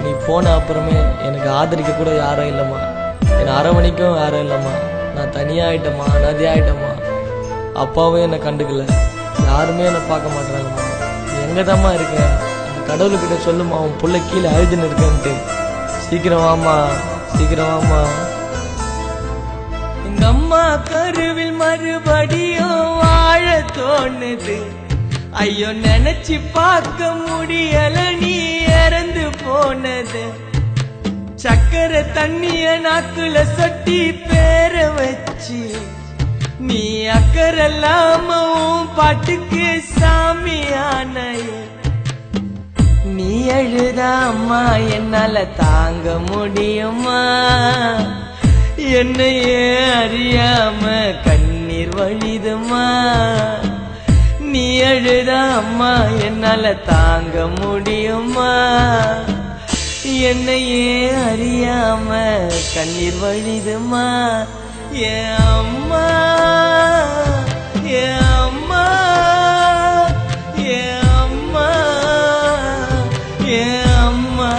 நீ போன அப்புறமே எனக்கு ஆதரிக்க கூட யாரும் இல்லைம்மா, என்னை அரவணைக்கும் யாரும் இல்லைம்மா. நான் தனியாக ஆகிட்டேம்மா, அனாதையாக ஆகிட்டேம்மா. அப்பாவும் என்னை கண்டுக்கல, யாருமே என்னை பார்க்க மாட்டாங்கம்மா. எங்கே தாம்மா இருக்கேன்? அந்த கடவுள்கிட்ட சொல்லுமா, அவன் புள்ள கீழே அழுதுன்னு இருக்கேன்ட்டு. சீக்கிரம் வாம்மா, சீக்கிரம் வாம்மா. எங்க அம்மா கருவில் மறுபடியும் வாழ தோணுது. ஐயோ நினைச்சு பார்க்க முடியல நீ இறந்து போனது. சக்கரை தண்ணிய நாக்குல சொட்டி பேர வச்சு நீ அக்கறலாமவும் பாட்டுக்கு சாமியான. நீ அழுதா அம்மா என்னால தாங்க முடியுமா? என்னையே அறியாம கண்ணீர் வழிதுமா. நீ அழுதா அம்மா என்னால தாங்க முடியுமா? என்னையே அறியாம கண்ணீர் வழிதுமா. என் அம்மா, என் அம்மா, என் அம்மா, என் அம்மா,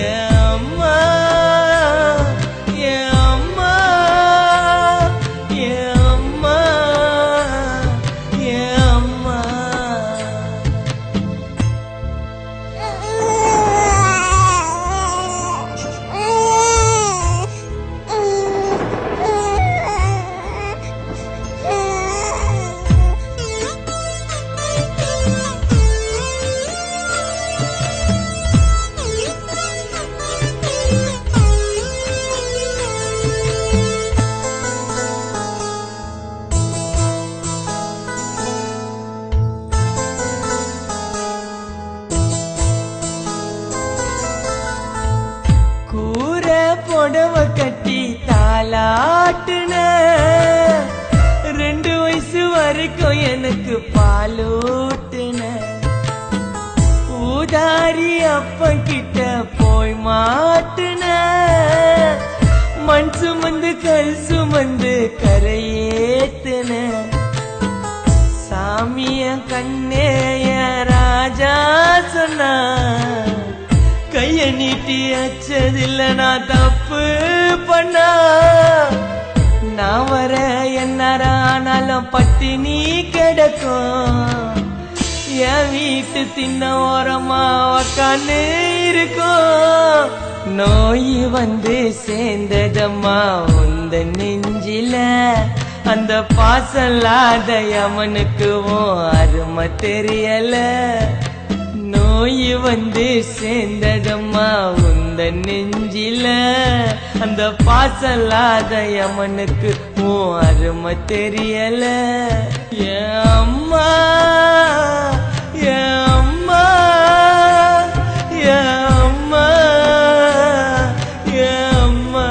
என் அம்மா, என் அம்மா, என் அம்மா, என் அம்மா. புடவ கட்டி தாலாட்டுன 2 வயசு வரைக்கும் எனக்கு பாலூட்டுன. ஊதாரி அப்பன் கிட்ட போய் மாட்டுன. மண் சுமந்து கல் சுமந்து கரையேத்துன. சாமிய கண்ணேய ராஜா சொன்னா, கைய நீட்டி அச்சதில்ல நான் தப்பு பண்ணா. நான் வர என்னாரானாலும் பட்டினி கிடக்கும். என் வீட்டு தின்ன ஓரமா உக்காந்து இருக்கும். நோய் வந்து சேர்ந்ததம்மா உந்த நெஞ்சில. அந்த பாசல்லாத யமனுக்கு அருமை தெரியல. நோய் வந்து சேர்ந்ததம்மா உந்த நெஞ்சில. அந்த பாசல்லாத யமனுக்கு அருமை தெரியல. என் அம்மா, என் அம்மா, என் அம்மா, என் அம்மா,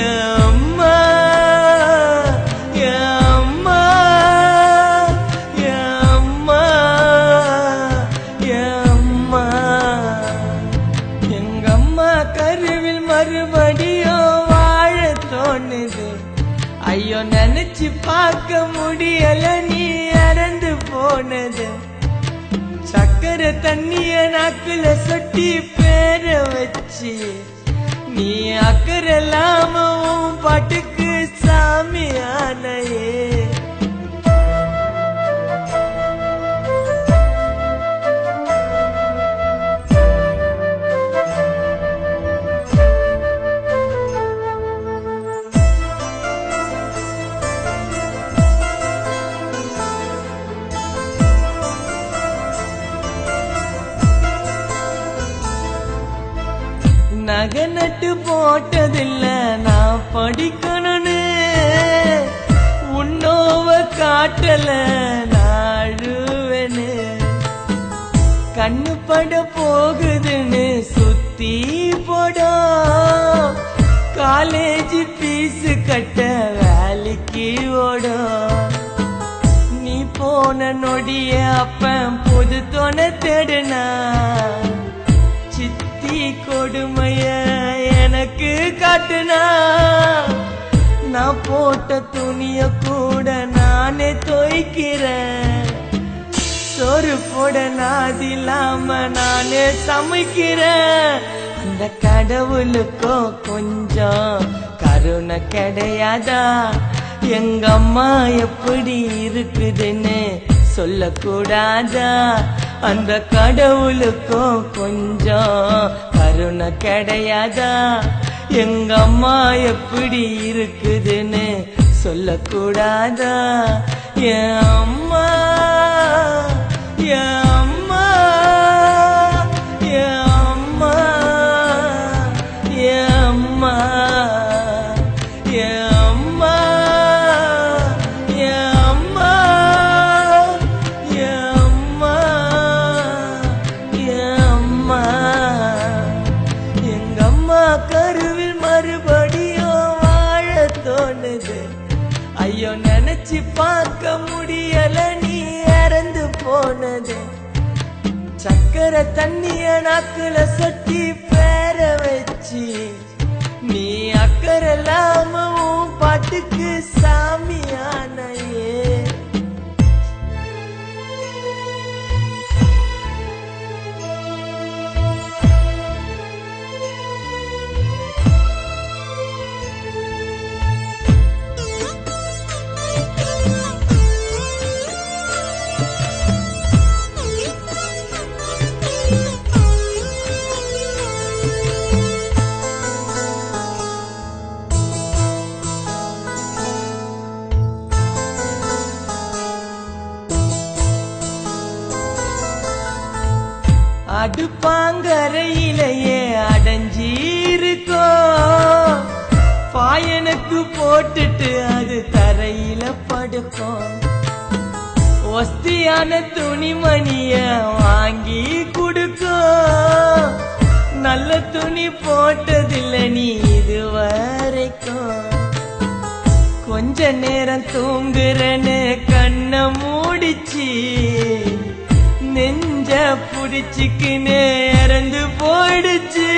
என் அம்மா, என் அம்மா, என் அம்மா, என் அம்மா. எங்க அம்மா கருவில் மறுபடியும் வாழ தோணுது. ஐயோ நினைச்சு பார்க்க முடியல நீ இறந்து போனது. சக்கரை தண்ணிய நாக்குல சொட்டி பேர வச்சு நீ அக்கறலாமவும் பாட்டுக்கு சாமியானையே. நகை நட்டு போட்டதில்ல நான் படிக்கணும்னு. உன்னோவ காட்டல நாழுவேன்னு. கண்ணு பட போகுதுன்னு சுத்தி போடும். காலேஜ் பீஸ் கட்ட வேலைக்கு ஓடும். நீ போன நொடிய அப்பன் பொது தொணை தேடுனா. சித்தி கொடுமைய எனக்கு காட்டுனா. நான் போட்ட துணிய கூட நானே துவைக்கிறேன். சோறு போட நாதில்லாம நானே சமைக்கிறேன். அந்த கடவுளுக்கும் கொஞ்சம் கருணை கிடையாதா? எங்க அம்மா எப்படி இருக்குதுன்னு சொல்லக்கூடாதா? அந்த கடவுளுக்கும் கொஞ்சம் கருணை கிடையாதா? எங்க அம்மா எப்படி இருக்குதுன்னு சொல்லக்கூடாதா? என் அம்மா, என் அம்மா, என் அம்மா, என் அம்மா, என் அம்மா, என் அம்மா, என் அம்மா, என் அம்மா. எங்க அம்மா கருவில் மறுபடியும் வாழ தோணுது. ஐயோ நினைச்சு பார்க்க முடியல நீ இறந்து போனது. சக்கரை தண்ணிய நாக்குல சொட்டி பேர வச்சு நீ அக்கறை இல்லாம உன் பாட்டுக்கு சாமியானையே. அடுப்பாங்கரையிலேயே அடைஞ்சிருக்கோம். பாயனுக்கு போட்டுட்டு அது தரையில படுக்கும். ஒஸ்தியான துணிமணிய வாங்கி கொடுக்கும். நல்ல துணி போட்டதில்லை நீ இதுவரைக்கும். கொஞ்ச நேரம் தூங்குறன்னு கண்ணை மூடிச்சு நெஞ்ச புடிச்சுக்கினே இறந்து போயிடுச்சு.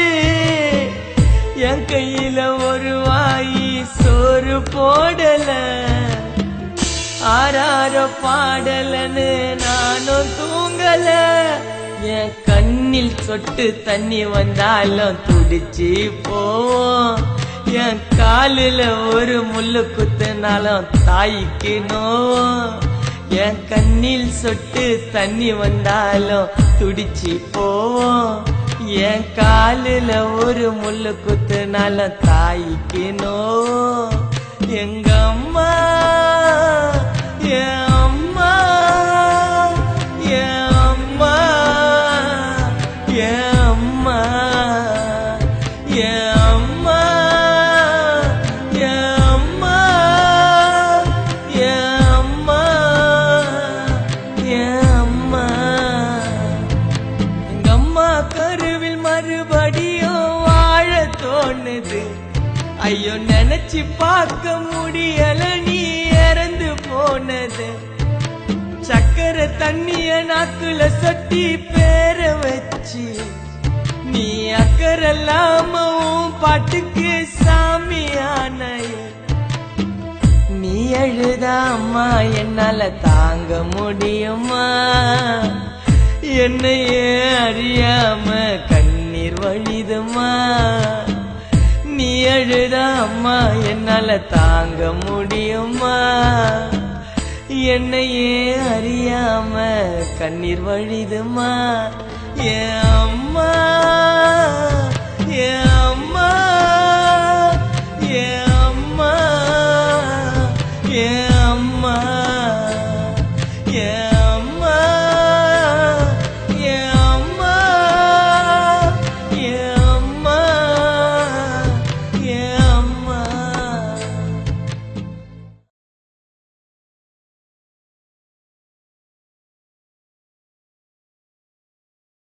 என் கையில ஒரு வாயி சோறு போடல, ஆறாரோ பாடலன்னு நானும் தூங்கல. என் கண்ணில் சொட்டு தண்ணி வந்தாலும் துடிச்சு போவோம். என் காலில ஒரு முள்ளு குத்துனாலும் தாய்க்கு நோவும். என் கண்ணில் சொட்டு தண்ணி வந்தாலும் துடிச்சு போவோம். என் காலில ஒரு முள்ளு குத்துனாலும் தாய்க்கு நோவும். எங்க அம்மா, என் அம்மா, என் அம்மா, என் அம்மா, என் அம்மா, என் அம்மா, என் அம்மா, என் அம்மா. எங்க அம்மா கருவில் மறுபடியும் வாழ தோணுது. ஐயோ நினைச்சு பார்க்க முடியல நீ இறந்து போனது. சக்கரை தண்ணிய நாக்குல சொட்டி பேர வச்சு நீ அக்கறை இல்லாம உன் பாட்டுக்கு சாமியானைய. நீ அழுதா அம்மா என்னால தாங்க முடியுமா? என்னையே அறியாம கண்ணீர் வழிதுமா. நீ அழுதா அம்மா என்னால தாங்க முடியுமா? என்னையே அறியாம கண்ணீர் வழிதுமா. என் அம்மா, என் அம்மா, என் அம்மா, என்